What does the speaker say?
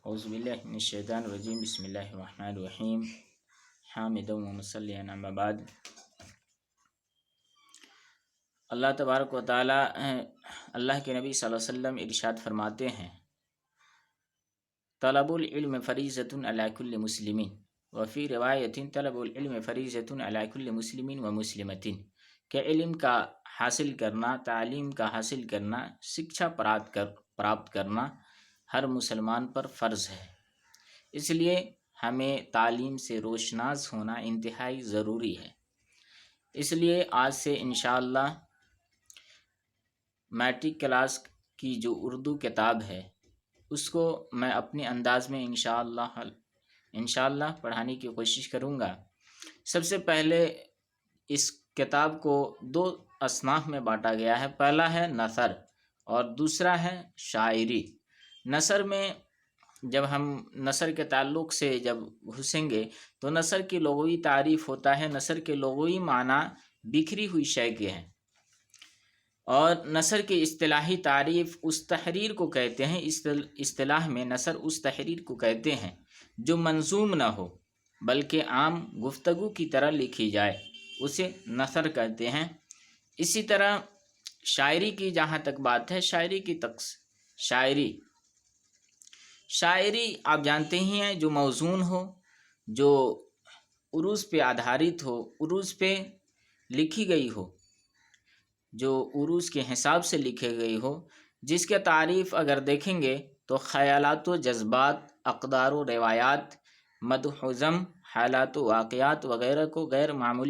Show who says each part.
Speaker 1: اعوذ باللہ من الشیطان الرجیم بسم اللہ الرحمن الرحیم حامدا و مصلیٰ اما بعد۔ اللہ تبارک و تعالی اللہ کے نبی صلی اللہ علیہ وسلم ارشاد فرماتے ہیں، طلب العلم فریضۃ علی کل مسلم وفی روایت طلب العلم فریضۃ علی کل مسلم و مسلمۃ، کہ علم کا حاصل کرنا، تعلیم کا حاصل کرنا، شکشا پراپت کرنا ہر مسلمان پر فرض ہے۔ اس لیے ہمیں تعلیم سے روشناس ہونا انتہائی ضروری ہے۔ اس لیے آج سے انشاءاللہ میٹرک کلاس کی جو اردو کتاب ہے اس کو میں اپنے انداز میں انشاءاللہ پڑھانے کی کوشش کروں گا۔ سب سے پہلے اس کتاب کو دو اصناف میں بانٹا گیا ہے، پہلا ہے نثر اور دوسرا ہے شاعری۔ نثر میں جب ہم نثر کے تعلق سے جب گھسیں گے تو نثر کی لغوی تعریف ہوتا ہے، نثر کے لغوی معنی بکھری ہوئی شے کے ہیں، اور نثر کی اصطلاحی تعریف اس تحریر کو کہتے ہیں۔ اصطلاح میں نثر اس تحریر کو کہتے ہیں جو منظوم نہ ہو بلکہ عام گفتگو کی طرح لکھی جائے، اسے نثر کہتے ہیں۔ اسی طرح شاعری کی جہاں تک بات ہے، شاعری آپ جانتے ہی ہیں، جو موزون ہو، جو عروض پہ آدھارت ہو، عروض پہ لکھی گئی ہو، جو عروض کے حساب سے لکھی گئی ہو، جس کے تعریف اگر دیکھیں گے تو خیالات و جذبات، اقدار و روایات، مدح و ذم، حالات و واقعات وغیرہ کو غیر معمولی